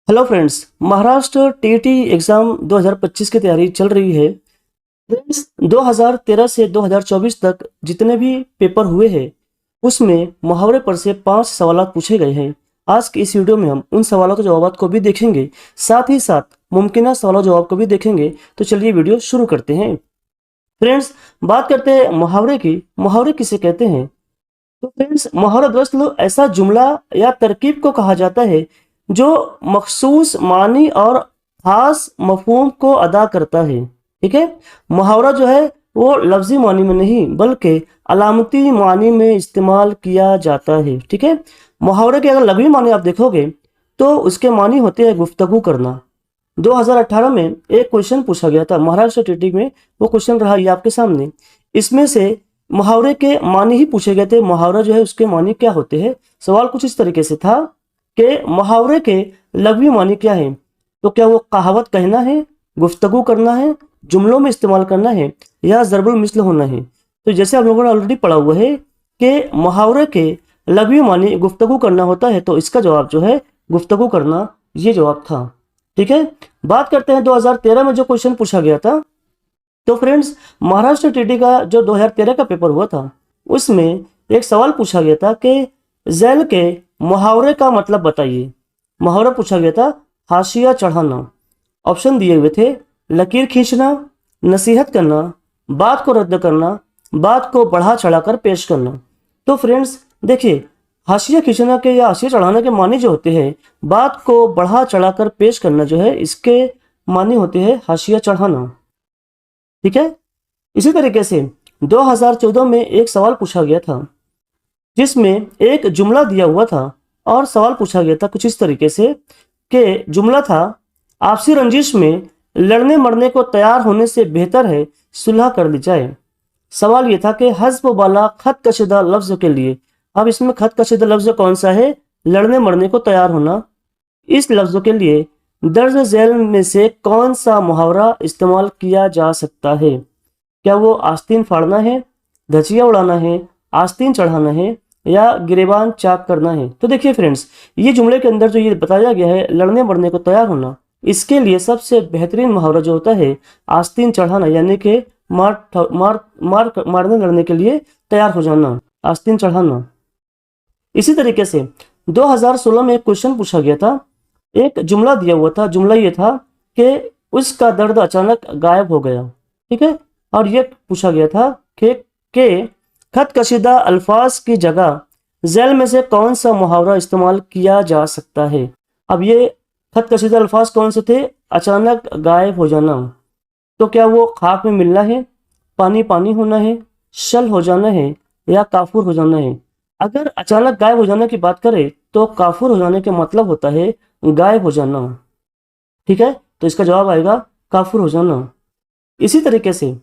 Hello friends, Maharashtra TET exam 2025 की तैयारी चल रही है। फ्रेंड्स, 2013 से 2024 तक जितने भी पेपर हुए हैं उसमें मुहावरे पर से 5 सवाल पूछे गए हैं। आज की इस वीडियो में हम उन सवालों के जवाब को भी देखेंगे, साथ ही साथ मुमकिन सवालों जवाब को भी देखेंगे। तो चलिए वीडियो शुरू करते हैं। फ्रेंड्स, बात करते हैं मुहावरे की। मुहावरे किसे कहते हैं? तो फ्रेंड्स, मुहावरा दरअसल ऐसा जुमला या तरकीब को कहा जाता है जो मखसूस मानी और खास मफहूम को अदा करता है। ठीक है, मुहावरा जो है वो लफ्जी मानी में नहीं बल्कि अलामती मानी में इस्तेमाल किया जाता है। ठीक है, मुहावरे के अगर लफ्जी मानी आप देखोगे तो उसके मानी होते हैं गुफ्तगू करना। 2018 में एक क्वेश्चन पूछा गया था महाराष्ट्र टीटी में, वो क्वेश्चन रहा ये आपके सामने। इसमें से मुहावरे के मानी ही पूछे गए थे। मुहावरा जो है उसके मानी क्या होते हैं। सवाल कुछ इस तरीके से था कि मुहावरे के लघवी मानी क्या है। तो क्या वो कहावत कहना है, गुफ्तगू करना है, जुमलों में इस्तेमाल करना है या ज़रबुल मिस्ल होना है। तो जैसे आप लोगों ने ऑलरेडी पढ़ा हुआ है कि मुहावरे के लघवी मानी गुफ्तगू करना होता है, तो इसका जवाब जो है गुफ्तगू करना, ये जवाब था। ठीक है, बात करते हैं 2013 में जो क्वेश्चन पूछा गया था। तो फ्रेंड्स, महाराष्ट्र टीटी का जो 2013 का पेपर हुआ था उसमें एक सवाल पूछा गया था कि झैल के मुहावरे का मतलब बताइए। मुहावरा पूछा गया था हाशिया चढ़ाना। ऑप्शन दिए हुए थे लकीर खींचना, नसीहत करना, बात को रद्द करना, बात को बढ़ा चढ़ाकर पेश करना। तो फ्रेंड्स देखिए, हाशिया खींचना के या हाशिया चढ़ाने के मानी जो होते हैं, बात को बढ़ा चढ़ाकर पेश करना जो है, इसके मानी होते हैं हाशिया चढ़ाना। ठीक है, इसी तरीके से 2014 में एक सवाल पूछा गया था जिसमें एक जुमला दिया हुआ था और सवाल पूछा गया था कुछ इस तरीके से कि जुमला था आपसी रंजिश में लड़ने मरने को तैयार होने से बेहतर है सुलह कर ली जाए। सवाल ये था कि हज़्फ वाला खत कशीदा लफ्ज के लिए, अब इसमें खत कशीदा लफ्ज कौन सा है? लड़ने मरने को तैयार होना। इस लफ्ज के लिए दर्ज झैल में से कौन सा मुहावरा इस्तेमाल किया जा सकता है? क्या वो आस्तीन फाड़ना है, धजिया उड़ाना है, आस्तीन चढ़ाना है या गिरेबान चाक करना है? तो देखिए फ्रेंड्स, ये जुमले के अंदर जो ये बताया गया है लड़ने मरने को तैयार होना, इसके लिए सबसे बेहतरीन मुहावरा जो होता है आस्तीन चढ़ाना, यानी कि मारने लड़ने के लिए तैयार हो जाना, आस्तीन चढ़ाना। इसी तरीके से 2016 में एक क्वेश्चन पूछा गया था। एक जुमला दिया हुआ था, जुमला ये था कि उसका दर्द अचानक गायब हो गया। ठीक है, और ये पूछा गया था कि खत कशीदा अल्फाज की जगह झैल में से कौन सा मुहावरा इस्तेमाल किया जा सकता है। अब ये खत कशीदा अल्फाज कौन से थे? अचानक गायब हो जाना। तो क्या वो खाक में मिलना है, पानी पानी होना है, शल हो जाना है या काफूर हो जाना है? अगर अचानक गायब हो जाने की बात करें तो काफूर हो जाने के मतलब होता है गायब हो जाना। ठीक है, तो इसका जवाब आएगा काफूर हो जाना। इसी तरीके से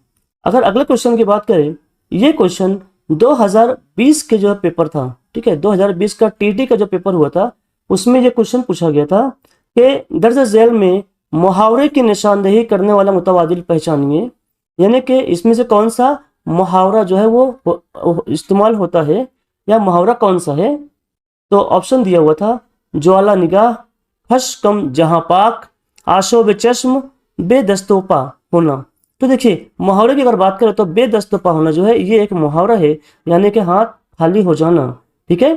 अगर अगले क्वेश्चन की बात करें, ये क्वेश्चन 2020 के जो पेपर था, ठीक है, 2020 का टीटी का जो पेपर हुआ था उसमें ये क्वेश्चन पूछा गया था कि दर्ज झैल में मुहावरे की निशानदेही करने वाला मुतबादिल पहचानिए, यानी कि इसमें से कौन सा मुहावरा जो है वो इस्तेमाल होता है या मुहावरा कौन सा है। तो ऑप्शन दिया हुआ था ज्वाला निगाह, फश कम जहां पाक, आशोब चश्म, बेदस्तोपा होना। तो देखिए, मुहावरे की अगर बात करें तो बेदस्तोपा होना जो है ये एक मुहावरा है, यानी कि हाथ खाली हो जाना। ठीक है,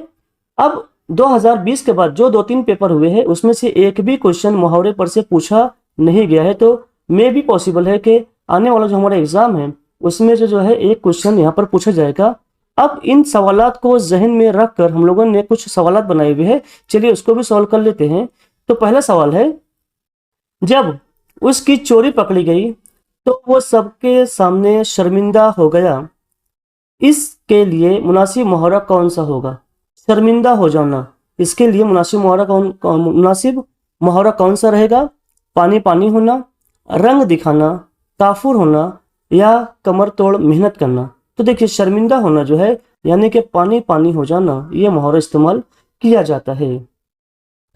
अब 2020 के बाद जो 2-3 पेपर हुए हैं उसमें से एक भी क्वेश्चन मुहावरे पर से पूछा नहीं गया है। तो मे भी पॉसिबल है कि आने वाला जो हमारा एग्जाम है उसमें जो है एक क्वेश्चन यहाँ पर पूछा जाएगा। अब इन सवालात को जहन में रखकर हम लोगों ने कुछ सवालात बनाए हुए हैं, चलिए उसको भी सॉल्व कर लेते हैं। तो पहला सवाल है, जब उसकी चोरी पकड़ी गई तो वो सबके सामने शर्मिंदा हो गया, इसके लिए मुनासिब मुहावरा कौन सा होगा? शर्मिंदा हो जाना, इसके लिए मुनासिब मुहावरा कौन सा रहेगा? पानी पानी होना, रंग दिखाना, काफूर होना या कमर तोड़ मेहनत करना। तो देखिए, शर्मिंदा होना जो है यानी कि पानी पानी हो जाना, ये मुहावरा इस्तेमाल किया जाता है।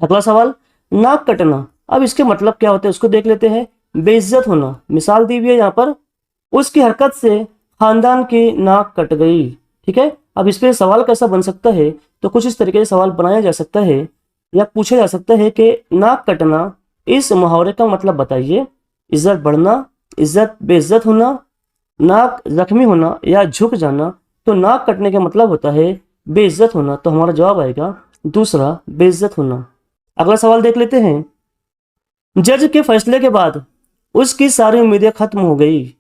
अगला सवाल, नाक कटना। अब इसके मतलब क्या होते हैं उसको देख लेते हैं। बेइज्जत होना, मिसाल दी हुई है यहाँ पर, उसकी हरकत से खानदान की नाक कट गई। ठीक है, अब इस पे सवाल कैसा बन सकता है? तो कुछ इस तरीके से सवाल बनाया जा सकता है या पूछा जा सकता है कि नाक कटना, इस मुहावरे का मतलब बताइए। इज्जत बढ़ना, इज्जत बेइज्जत होना, नाक जख्मी होना या झुक जाना। तो नाक कटने का मतलब होता है बेइज्जत होना, तो हमारा जवाब आएगा दूसरा, बेइज्जत होना। अगला सवाल देख लेते हैं। जज के फैसले के बाद उसकी सारी उम्मीदें खत्म हो गई,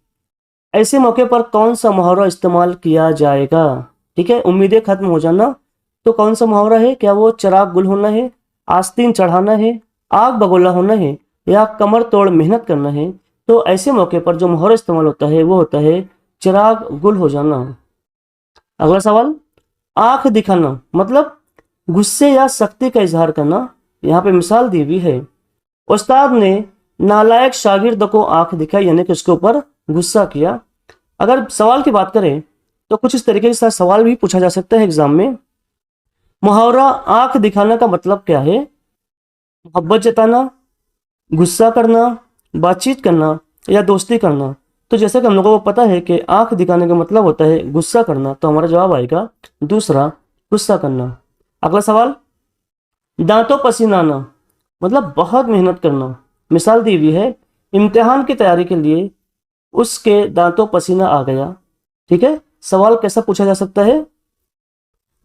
ऐसे मौके पर कौन सा मुहावरा इस्तेमाल किया जाएगा? ठीक है, उम्मीदें खत्म हो जाना, तो कौन सा मुहावरा है? क्या वो चिराग गुल होना है, आस्तीन चढ़ाना है, आग बगोला होना है या कमर तोड़ मेहनत करना है? तो ऐसे मौके पर जो मुहावरा इस्तेमाल होता है वो होता है चिराग गुल हो जाना। अगला सवाल, आंख दिखाना मतलब गुस्से या सख्ती का इजहार करना। यहाँ पे मिसाल दी हुई है, उस्ताद ने नालायक शागिर्द को आंख दिखाई, यानी कि उसके ऊपर गुस्सा किया। अगर सवाल की बात करें तो कुछ इस तरीके के साथ सवाल भी पूछा जा सकता है एग्जाम में। मुहावरा आंख दिखाना का मतलब क्या है? मोहब्बत जताना, गुस्सा करना, बातचीत करना या दोस्ती करना। तो जैसे कि हम लोगों को पता है कि आंख दिखाने का मतलब होता है गुस्सा करना, तो हमारा जवाब आएगा दूसरा, गुस्सा करना। अगला सवाल, दांतों पसीना आना मतलब बहुत मेहनत करना। मिसाल दी हुई है, इम्तिहान की तैयारी के लिए उसके दांतों पसीना आ गया। ठीक है, सवाल कैसा पूछा जा सकता है?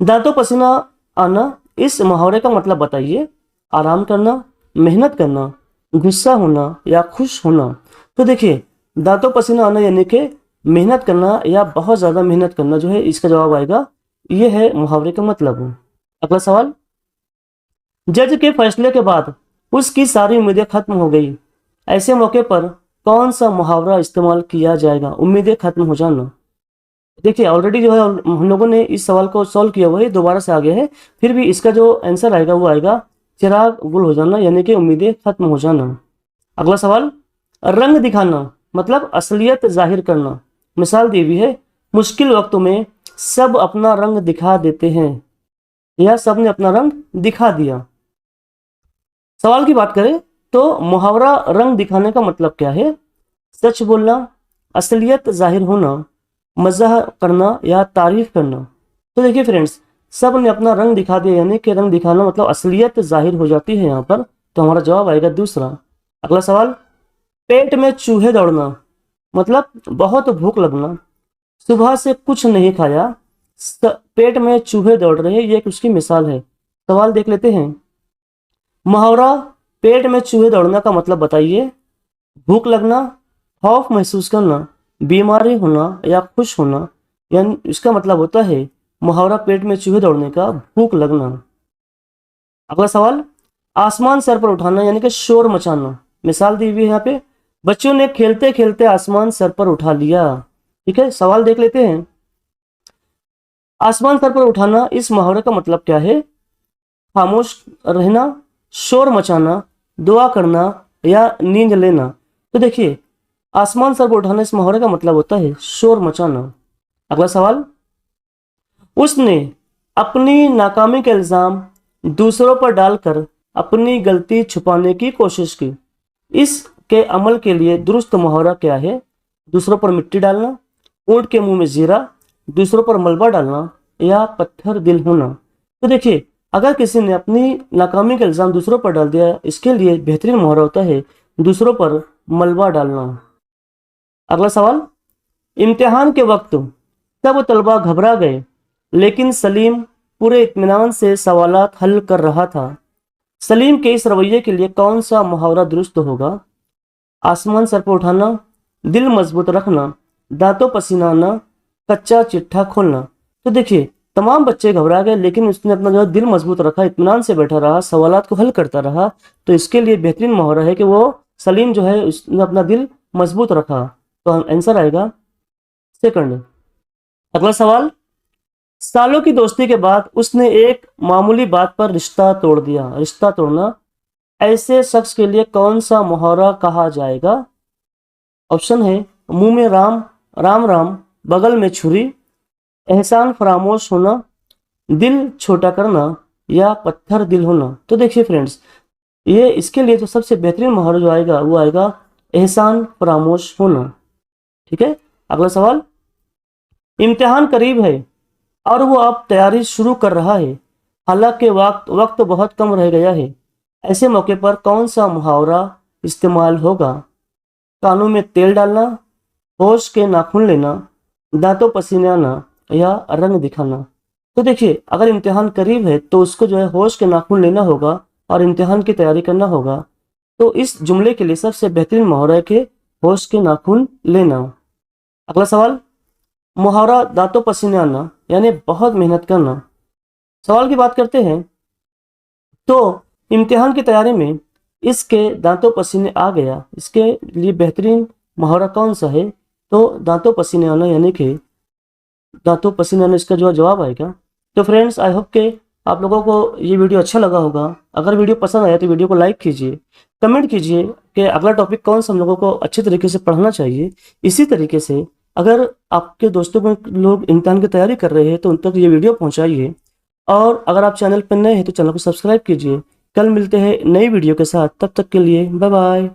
दांतों पसीना आना, इस मुहावरे का मतलब बताइए। आराम करना, मेहनत करना, गुस्सा होना या खुश होना। तो देखिए, दांतों पसीना आना यानी कि मेहनत करना या बहुत ज़्यादा मेहनत करना जो है, इसका जवाब आएगा, ये है मुहावरे का मतलब। अगला सवाल, जज के फैसले के बाद उसकी सारी उम्मीदें खत्म हो गई, ऐसे मौके पर कौन सा मुहावरा इस्तेमाल किया जाएगा? उम्मीदें खत्म हो जाना। देखिए, ऑलरेडी जो है हम लोगों ने इस सवाल को सॉल्व किया हुआ है, दोबारा से आगे है, फिर भी इसका जो आंसर आएगा वो आएगा चिराग गुल हो जाना, यानी कि उम्मीदें खत्म हो जाना। अगला सवाल, रंग दिखाना मतलब असलियत जाहिर करना। मिसाल दी हुई है, मुश्किल वक्तों में सब अपना रंग दिखा देते हैं, या सब ने अपना रंग दिखा दिया। सवाल की बात करें तो मुहावरा रंग दिखाने का मतलब क्या है? सच बोलना, असलियत जाहिर होना, मजाह करना या तारीफ करना। तो देखिए फ्रेंड्स, सब ने अपना रंग दिखा दिया, यानी कि रंग दिखाना मतलब असलियत जाहिर हो जाती है यहाँ पर, तो हमारा जवाब आएगा दूसरा। अगला सवाल, पेट में चूहे दौड़ना मतलब बहुत भूख लगना, सुबह से कुछ नहीं खाया, पेट में चूहे दौड़ रहे, ये एक उसकी मिसाल है। सवाल देख लेते हैं। मुहावरा पेट में चूहे दौड़ना का मतलब बताइए। भूख लगना, खौफ महसूस करना, बीमारी होना या खुश होना। यानी इसका मतलब होता है मुहावरा पेट में चूहे दौड़ने का भूख लगना। अगला सवाल, आसमान सर पर उठाना यानी कि शोर मचाना। मिसाल दी हुई है यहाँ पे, बच्चों ने खेलते खेलते आसमान सर पर उठा लिया। ठीक है, सवाल देख लेते हैं। आसमान सर पर उठाना, इस मुहावरे का मतलब क्या है? खामोश रहना, शोर मचाना, दुआ करना या नींद लेना। तो देखिए, आसमान सर पर उठाना इस मुहावरे का मतलब होता है शोर मचाना। अगला सवाल, उसने अपनी नाकामी का इल्जाम दूसरों पर डालकर अपनी गलती छुपाने की कोशिश की, इसके अमल के लिए दुरुस्त मुहावरा क्या है? दूसरों पर मिट्टी डालना, ऊंट के मुंह में जीरा, दूसरों पर मलबा डालना या पत्थर दिल होना। तो देखिए, अगर किसी ने अपनी नाकामी का इल्जाम दूसरों पर डाल दिया, इसके लिए बेहतरीन मुहावरा होता है दूसरों पर मलबा डालना। अगला सवाल, इम्तिहान के वक्त सब तलबा घबरा गए, लेकिन सलीम पूरे इत्मीनान से सवालात हल कर रहा था। सलीम के इस रवैये के लिए कौन सा मुहावरा दुरुस्त होगा? आसमान सर पर उठाना, दिल मजबूत रखना, दांतों पसीना आना, कच्चा चिट्ठा खोलना। तो देखिए, तमाम बच्चे घबरा गए, लेकिन उसने अपना जो दिल मजबूत रखा, इत्मीनान से बैठा रहा, सवालात को हल करता रहा। तो इसके लिए बेहतरीन मुहावरा है कि वो सलीम जो है उसने अपना दिल मजबूत रखा। तो आंसर आएगा सेकंड। अगला सवाल, सालों की दोस्ती के बाद उसने एक मामूली बात पर रिश्ता तोड़ दिया। रिश्ता तोड़ना, ऐसे शख्स के लिए कौन सा मुहावरा कहा जाएगा? ऑप्शन है, मुंह में राम, राम राम, बगल में छुरी, एहसान फरामोश होना, दिल छोटा करना या पत्थर दिल होना। तो देखिए फ्रेंड्स, ये इसके लिए तो सबसे बेहतरीन मुहावरा जो आएगा वो आएगा एहसान फरामोश होना। ठीक है, अगला सवाल, इम्तिहान करीब है और वो अब तैयारी शुरू कर रहा है, हालांकि वक्त बहुत कम रह गया है। ऐसे मौके पर कौन सा मुहावरा इस्तेमाल होगा? कानों में तेल डालना, होश के नाखून लेना, दांतों पसीने आना या रंग दिखाना। तो देखिए, अगर इम्तिहान करीब है तो उसको जो है होश के नाखून लेना होगा और इम्तिहान की तैयारी करना होगा। तो इस जुमले के लिए सबसे बेहतरीन मुहावरा है कि होश के नाखून लेना। अगला सवाल, मुहावरा दांतों पसीने आना यानी बहुत मेहनत करना। सवाल की बात करते हैं तो इम्तिहान की तैयारी में इसके दांतों पसीने आ गया, इसके लिए बेहतरीन मुहावरा कौन सा है? तो दांतों पसीने आना यानी कि दांतों पसीने आना इसका जो जवाब आएगा। तो फ्रेंड्स, आई होप के आप लोगों को ये वीडियो अच्छा लगा होगा। अगर वीडियो पसंद आया तो वीडियो को लाइक कीजिए, कमेंट कीजिए कि अगला टॉपिक कौन सा हम लोगों को अच्छे तरीके से पढ़ना चाहिए। इसी तरीके से अगर आपके दोस्तों में लोग इम्तिहान की तैयारी कर रहे हैं तो उन तक ये वीडियो पहुंचाइए। और अगर आप चैनल पर नए हैं तो चैनल को सब्सक्राइब कीजिए। कल मिलते हैं नई वीडियो के साथ, तब तक के लिए बाय बाय।